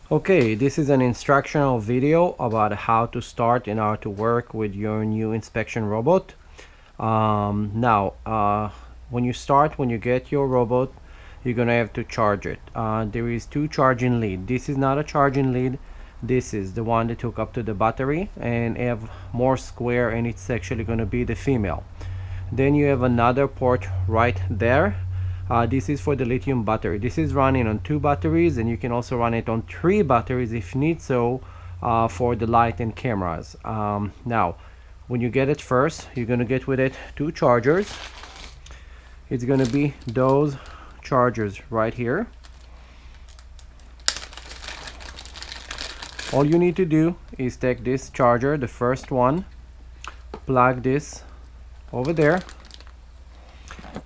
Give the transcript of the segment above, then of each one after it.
Okay, this is an instructional video about how to start and how to work with your new inspection robot. When you get your robot, you're gonna have to charge it. There is two charging lead. This is not a charging lead. This is the one that hook up to the battery and have more square, and it's actually gonna be the female. Then you have another port right there. This is for the lithium battery. This is running on 2 batteries, and you can also run it on 3 batteries if need so, for the light and cameras. Now when you get it first, you're gonna get with it 2 chargers. It's gonna be those chargers right here. All you need to do is take this charger, the first one, plug this over there,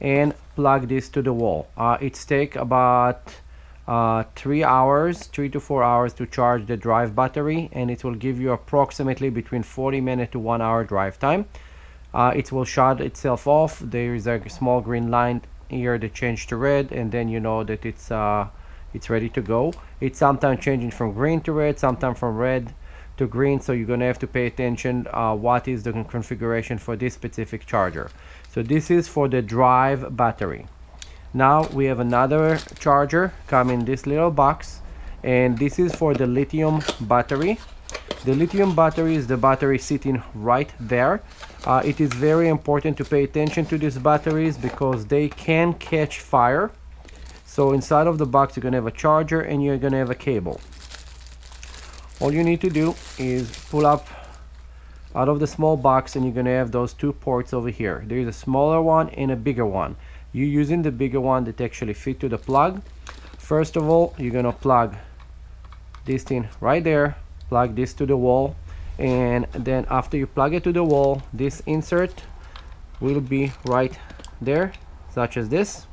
and plug this to the wall. It's take about 3 to 4 hours to charge the drive battery, and it will give you approximately between 40 minutes to 1 hour drive time. It will shut itself off. There is a small green line here that change to red, and then you know that it's ready to go. It's sometimes changing from green to red, sometimes from red to green, so you're gonna have to pay attention what is the configuration for this specific charger. So this is for the drive battery. Now we have another charger come in this little box, and this is for the lithium battery. The lithium battery is the battery sitting right there. It is very important to pay attention to these batteries because they can catch fire. So inside of the box you're gonna have a charger and you're gonna have a cable. All you need to do is pull up out of the small box, and you're gonna have those 2 ports over here. There's a smaller one and a bigger one. You're using the bigger one that actually fit to the plug. First of all, you're gonna plug this thing right there, plug this to the wall, and then after you plug it to the wall, this insert will be right there, such as this,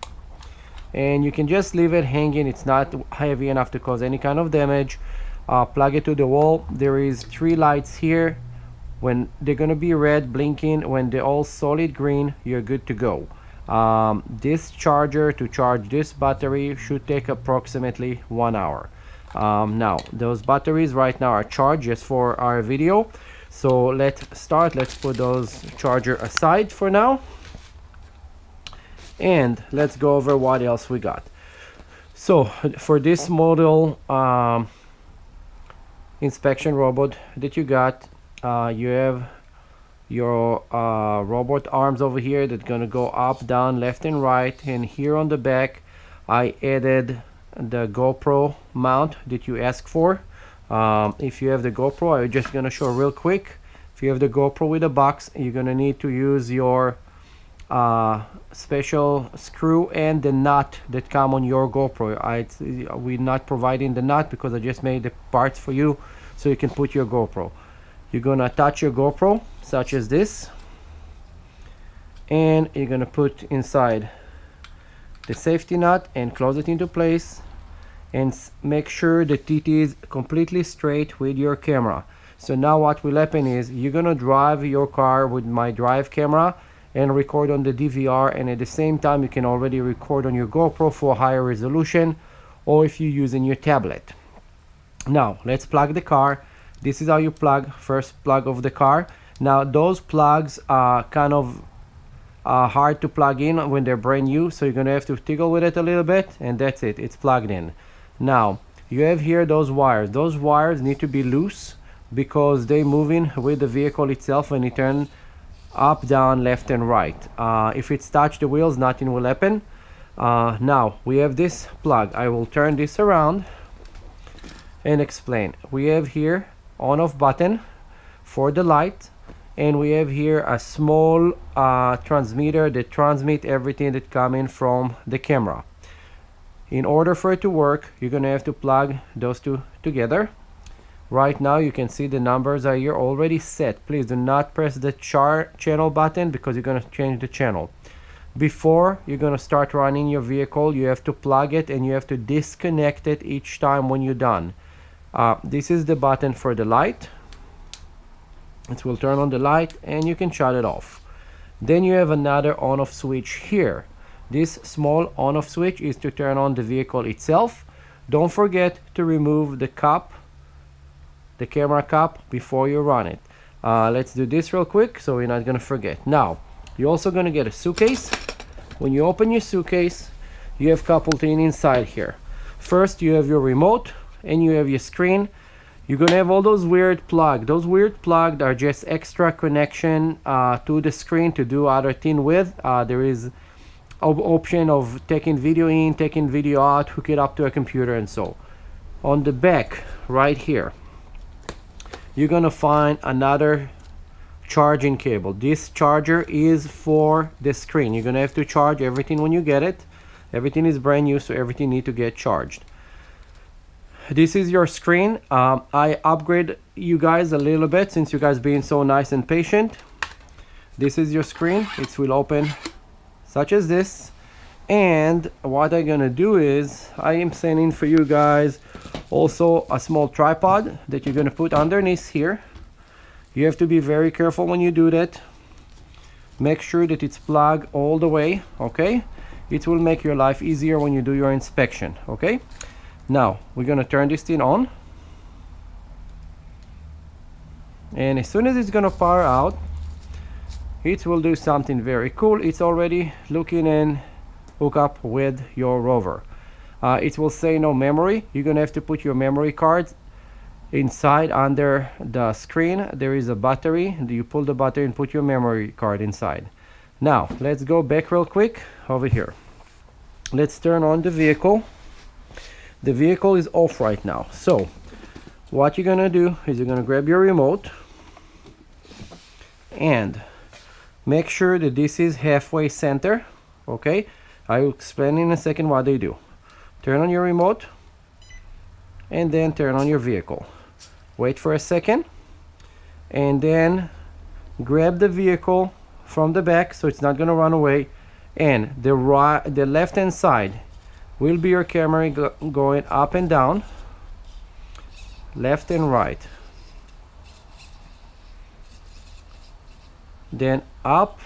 and you can just leave it hanging. It's not heavy enough to cause any kind of damage. Plug it to the wall. There is 3 lights here. When they're gonna be red blinking, when they're all solid green, you're good to go. This charger to charge this battery should take approximately 1 hour. Now those batteries right now are charged just for our video, so let's start. Let's put those charger aside for now, and let's go over what else we got. So for this model inspection robot that you got, you have your robot arms over here that gonna go up, down, left and right, and here on the back I added the GoPro mount that you asked for. If you have the GoPro, I'm just gonna show real quick. If you have the GoPro with a box, you're gonna need to use your special screw and the nut that come on your GoPro. We're not providing the nut because I just made the parts for you so you can put your GoPro. You're gonna attach your GoPro such as this, and you're gonna put inside the safety nut and close it into place, and make sure that it is completely straight with your camera. So now what will happen is you're gonna drive your car with my drive camera and record on the DVR, and at the same time you can already record on your GoPro for higher resolution, or if you're using your tablet. Now let's plug the car. This is how you plug, first plug of the car. Now those plugs are kind of hard to plug in when they're brand new, so you're gonna have to tickle with it a little bit, and that's it, it's plugged in. Now you have here those wires. Those wires need to be loose because they're moving with the vehicle itself when you turn up, down, left and right. If it's touch the wheels, nothing will happen. Now we have this plug. I will turn this around and explain. We have here on off button for the light, and we have here a small transmitter that transmit everything that come in from the camera. In order for it to work, you're gonna have to plug those 2 together. Right now you can see the numbers are here already set. Please do not press the channel button because you're gonna change the channel. Before you're gonna start running your vehicle, you have to plug it and you have to disconnect it each time when you're done. This is the button for the light. It will turn on the light and you can shut it off. Then you have another on off switch here. This small on off switch is to turn on the vehicle itself. Don't forget to remove the cup, the camera cup, before you run it. Let's do this real quick so we're not gonna forget. Now, you're also gonna get a suitcase. When you open your suitcase, you have a couple things inside here. First, you have your remote and you have your screen. You're gonna have all those weird plugs. Those weird plugs are just extra connection to the screen to do other thing with. There is option of taking video in, taking video out, hook it up to a computer, and so on the back right here you're gonna find another charging cable. This charger is for the screen. You're gonna have to charge everything when you get it. Everything is brand new, so everything need to get charged. This is your screen. I upgrade you guys a little bit since you guys being so nice and patient. This is your screen. It will open such as this, and what I'm gonna do is I am sending for you guys also a small tripod that you're gonna put underneath here. You have to be very careful when you do that. Make sure that it's plugged all the way, okay? It will make your life easier when you do your inspection, okay? Now we're gonna turn this thing on, and as soon as it's gonna power out, it will do something very cool. It's already looking and hook up with your rover. It will say no memory. You're gonna have to put your memory card inside under the screen. There is a battery. You pull the battery and put your memory card inside. Now let's go back real quick over here. Let's turn on the vehicle. The vehicle is off right now, so what you're gonna do is you're gonna grab your remote and make sure that this is halfway center, okay? I will explain in a second what they do. Turn on your remote and then turn on your vehicle. Wait for a second and then grab the vehicle from the back so it's not gonna run away, and the left hand side will be your camera going up and down, left and right, then up,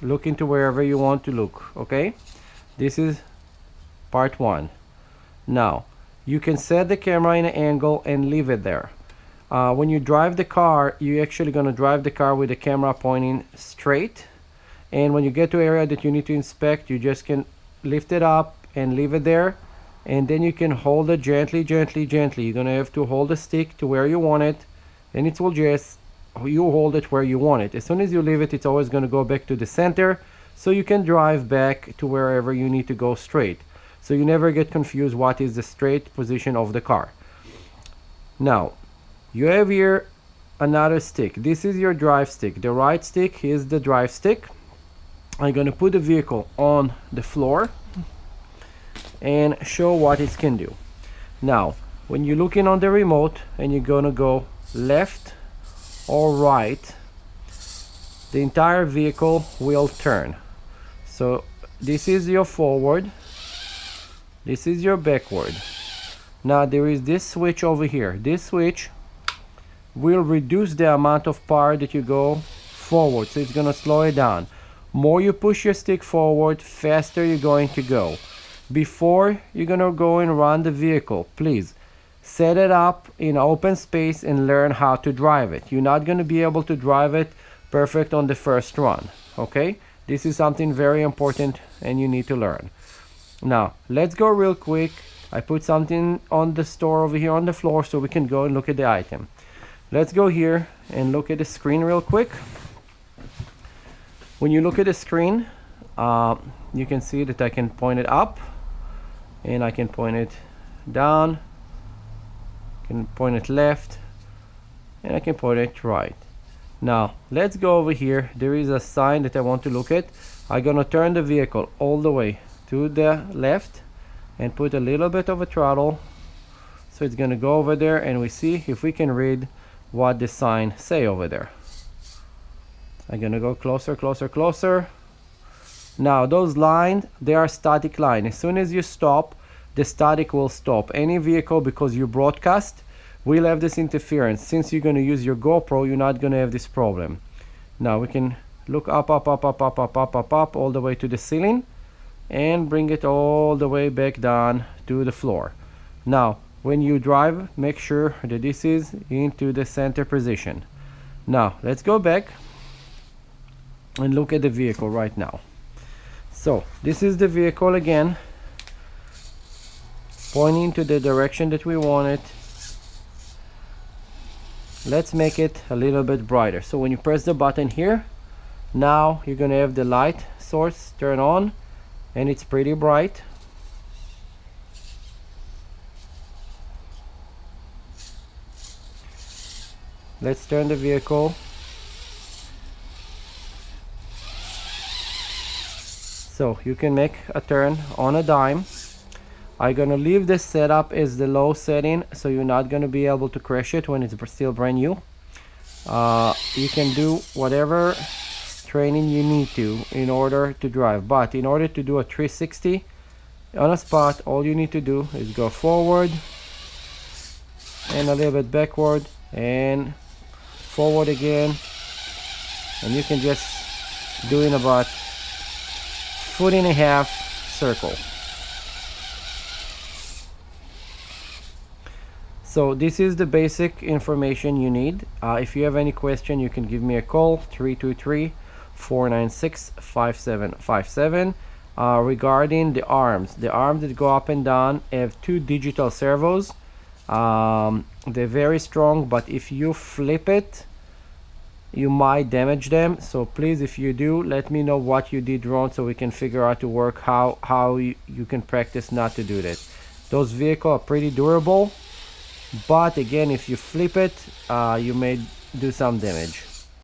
look into wherever you want to look, okay? This is part one. Now you can set the camera in an angle and leave it there. When you drive the car, you're actually going to drive the car with the camera pointing straight, and when you get to area that you need to inspect, you just can lift it up and leave it there, and then you can hold it gently. You're gonna have to hold the stick to where you want it, and it will just, you hold it where you want it. As soon as you leave it, it's always going to go back to the center, so you can drive back to wherever you need to go straight, so you never get confused what is the straight position of the car. Now you have here another stick. This is your drive stick. The right stick is the drive stick. I'm gonna put the vehicle on the floor and show what it can do. Now when you're looking on the remote and you're gonna go left or right, the entire vehicle will turn. So this is your forward, this is your backward. Now there is this switch over here. This switch will reduce the amount of power that you go forward, so it's gonna slow it down. More you push your stick forward, faster you're going to go. Before you're gonna go and run the vehicle, please set it up in open space and learn how to drive it. You're not gonna be able to drive it perfect on the first run, okay? This is something very important and you need to learn. Now let's go real quick. I put something on the store over here on the floor so we can go and look at the item. Let's go here and look at the screen real quick. When you look at the screen, you can see that I can point it up and I can point it down, I can point it left, and I can point it right. Now let's go over here. There is a sign that I want to look at. I'm gonna turn the vehicle all the way to the left and put a little bit of a throttle, so it's gonna go over there, and we see if we can read what the sign say over there. I'm gonna go closer. Now those lines, they are static line. As soon as you stop, the static will stop. Any vehicle, because you broadcast, will have this interference. Since you're gonna use your GoPro, you're not gonna have this problem. Now we can look up all the way to the ceiling and bring it all the way back down to the floor. Now when you drive, make sure that this is into the center position. Now let's go back and look at the vehicle right now. So this is the vehicle again, pointing to the direction that we want it. Let's make it a little bit brighter. So when you press the button here, now you're gonna have the light source turn on, and it's pretty bright. Let's turn the vehicle. So you can make a turn on a dime. I'm gonna leave this setup as the low setting, so you're not gonna be able to crash it when it's still brand new. You can do whatever training you need to in order to drive, but in order to do a 360 on a spot, all you need to do is go forward and a little bit backward and forward again, and you can just do in about 1.5 foot circle. So this is the basic information you need. If you have any question, you can give me a call, 323-496-5757. Regarding the arms that go up and down have 2 digital servos. They're very strong, but if you flip it, you might damage them. So please, if you do, let me know what you did wrong so we can figure out to work how you can practice not to do that. Those vehicles are pretty durable, but again, if you flip it, you may do some damage.